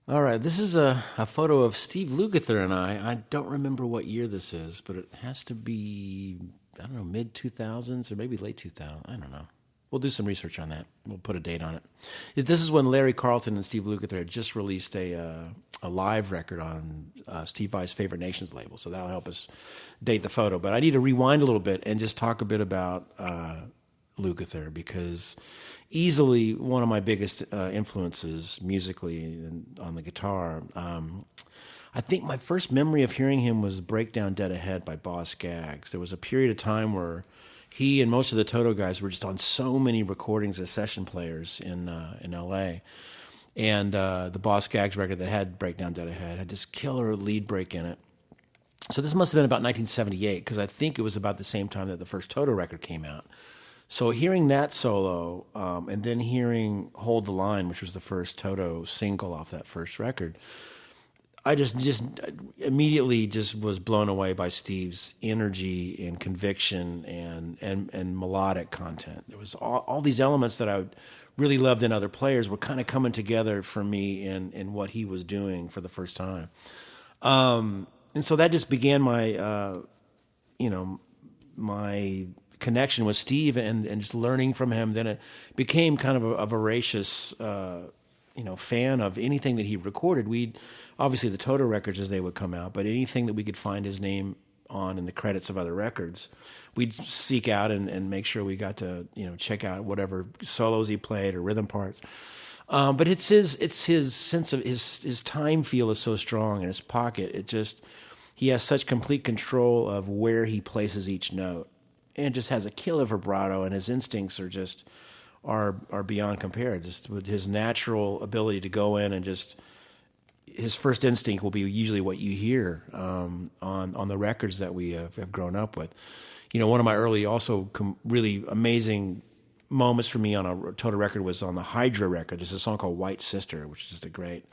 All right, this is a photo of Steve Lukather and I. I don't remember what year this is, but it has to be, I don't know, mid 2000s or maybe late 2000s. I don't know. We'll do some research on that. We'll put a date on it. This is when Larry Carlton and Steve Lukather had just released a live record on Steve Vai's Favorite Nations label, so that'll help us date the photo. But I need to rewind a little bit and just talk a bit about Lukather because easily one of my biggest influences musically and on the guitar. I think my first memory of hearing him was Breakdown Dead Ahead by Boss Skaggs. There was a period of time where he and most of the Toto guys were just on so many recordings as session players in L.A. And the Boss Skaggs record that had Breakdown Dead Ahead had this killer lead break in it. So this must have been about 1978 because I think it was about the same time that the first Toto record came out. So hearing that solo, and then hearing "Hold the Line," which was the first Toto single off that first record, I just immediately just was blown away by Steve's energy and conviction and melodic content. There was all these elements that I really loved in other players were kind of coming together for me in what he was doing for the first time. And so that just began my connection with Steve and just learning from him. Then it became kind of a voracious, fan of anything that he recorded. We'd obviously the Toto records as they would come out, but anything that we could find his name on in the credits of other records, we'd seek out and make sure we got to check out whatever solos he played or rhythm parts. But it's his sense of his time feel is so strong in his pocket. He has such complete control of where he places each note, and just has a killer vibrato, and his instincts are beyond compared. Just with his natural ability to go in and just his first instinct will be usually what you hear on the records that we have grown up with. One of my early also really amazing moments for me on a Toto record was on the Hydra record. There's a song called White Sister, which is just a great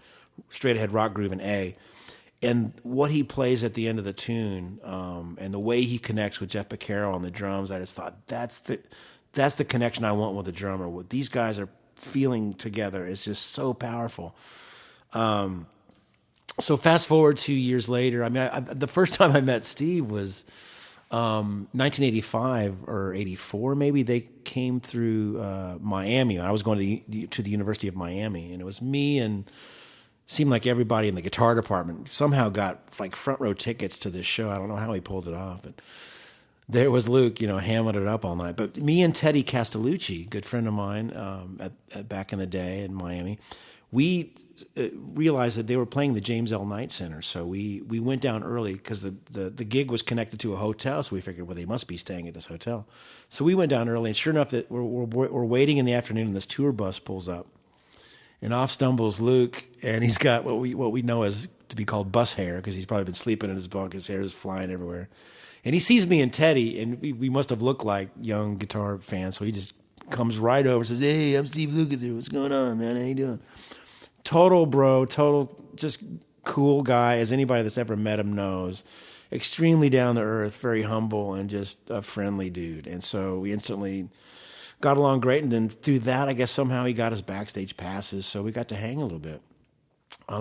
straight ahead rock groove in A. And what he plays at the end of the tune, and the way he connects with Jeff Beccaro on the drums, I just thought that's the connection I want with the drummer. What these guys are feeling together is just so powerful. So fast forward 2 years later. I mean, the first time I met Steve was 1985 or 84, maybe. They came through Miami. I was going to the University of Miami, and it was me and seemed like everybody in the guitar department somehow got like front row tickets to this show. I don't know how he pulled it off, but there was Luke, hamming it up all night. But me and Teddy Castellucci, good friend of mine, back in the day in Miami, we realized that they were playing the James L. Knight Center. So we went down early because the gig was connected to a hotel. So we figured, well, they must be staying at this hotel. So we went down early, and sure enough, that we're waiting in the afternoon, and this tour bus pulls up. And off stumbles Luke, and he's got what we know as to be called bus hair, because he's probably been sleeping in his bunk. His hair is flying everywhere. And he sees me and Teddy, and we must have looked like young guitar fans. So he just comes right over and says, "Hey, I'm Steve Lukather. What's going on, man? How you doing?" Total bro, just cool guy, as anybody that's ever met him knows. Extremely down to earth, very humble, and just a friendly dude. And so we instantly got along great, and then through that, I guess somehow he got his backstage passes, so we got to hang a little bit.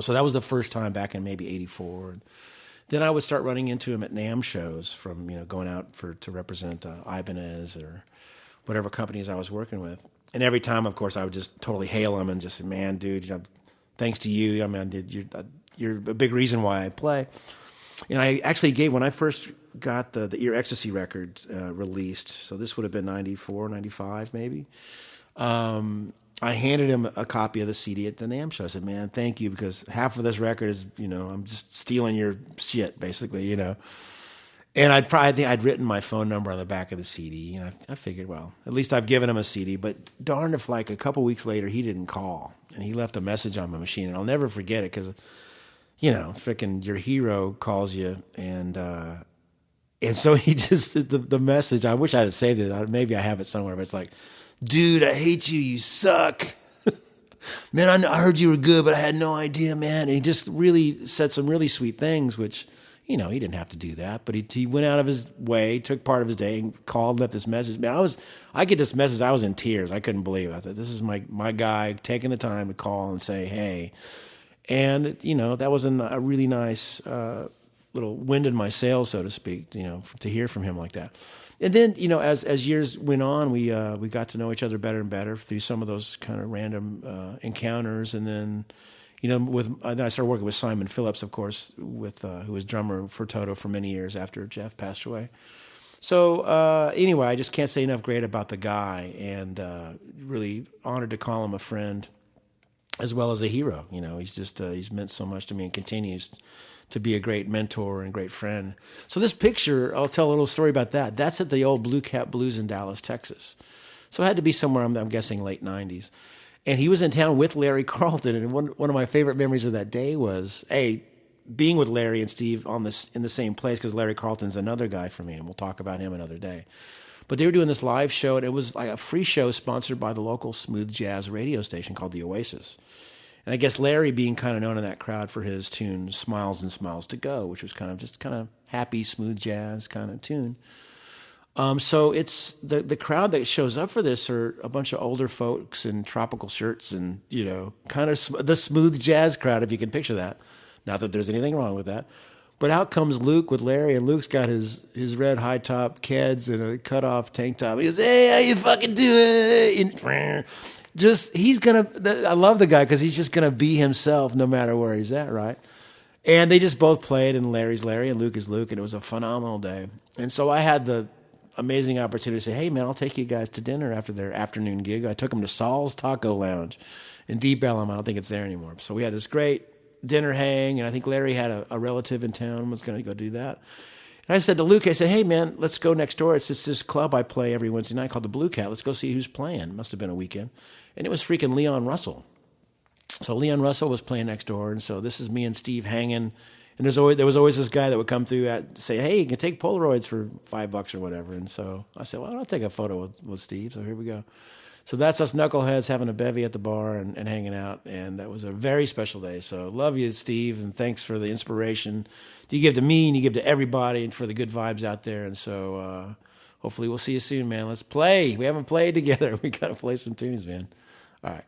So that was the first time back in maybe '84. And then I would start running into him at NAMM shows from going out to represent Ibanez or whatever companies I was working with. And every time, of course, I would just totally hail him and just say, "Man, dude, thanks to you, I mean, you're a big reason why I play." And I actually when I first got the Ear Ecstasy record released, so this would have been 94, 95 maybe, I handed him a copy of the CD at the NAMM show. I said, "Man, thank you, because half of this record is, I'm just stealing your shit, basically, And I think I'd written my phone number on the back of the CD, and I figured, well, at least I've given him a CD. But darn if like a couple weeks later he didn't call, and he left a message on my machine, and I'll never forget it because, freaking your hero calls you, and so he just the message. I wish I had saved it. Maybe I have it somewhere, but it's like, "Dude, I hate you. You suck." "Man, I heard you were good, but I had no idea, man." And he just really said some really sweet things, which, he didn't have to do that, but he went out of his way, took part of his day, and called and left this message. Man, I get this message, I was in tears. I couldn't believe it. I thought, this is my guy taking the time to call and say, "Hey." And, that was a really nice little wind in my sails, so to speak, to hear from him like that. And then, as years went on, we got to know each other better and better through some of those kind of random encounters. And then, then I started working with Simon Phillips, of course, who was drummer for Toto for many years after Jeff passed away. So anyway, I just can't say enough great about the guy, and really honored to call him a friend as well as a hero. He's meant so much to me and continues to be a great mentor and great friend. So this picture, I'll tell a little story about that. That's at the old Blue Cat Blues in Dallas, Texas. So it had to be somewhere, I'm guessing, late 90s. And he was in town with Larry Carlton, and one of my favorite memories of that day was, being with Larry and Steve in the same place, because Larry Carlton's another guy for me, and we'll talk about him another day. But they were doing this live show, and it was like a free show sponsored by the local smooth jazz radio station called the Oasis. And I guess Larry being kind of known in that crowd for his tune Smiles and Smiles to Go, which was kind of happy, smooth jazz kind of tune. So it's the crowd that shows up for this are a bunch of older folks in tropical shirts and, kind of the smooth jazz crowd, if you can picture that. Not that there's anything wrong with that. But out comes Luke with Larry, and Luke's got his red high-top Keds and a cut-off tank top. He goes, "Hey, how you fucking doing?" I love the guy because he's just going to be himself no matter where he's at, right? And they just both played, and Larry's Larry and Luke is Luke, and it was a phenomenal day. And so I had the amazing opportunity to say, "Hey, man, I'll take you guys to dinner after their afternoon gig." I took them to Saul's Taco Lounge in Deep Ellum. I don't think it's there anymore. So we had this great dinner hang, and I think Larry had a relative in town, was going to go do that. And I said to Luke, "Hey, man, let's go next door. It's just this club I play every Wednesday night called the Blue Cat. Let's go see who's playing." It must have been a weekend. And it was freaking Leon Russell. So Leon Russell was playing next door, and so this is me and Steve hanging. And there was always this guy that would come through and say, "Hey, you can take Polaroids for $5 or whatever." And so I said, "Well, I'll take a photo with Steve." So here we go. So that's us knuckleheads having a bevy at the bar and hanging out. And that was a very special day. So love you, Steve, and thanks for the inspiration you give to me and you give to everybody and for the good vibes out there. And so hopefully we'll see you soon, man. Let's play. We haven't played together. We got to play some tunes, man. All right.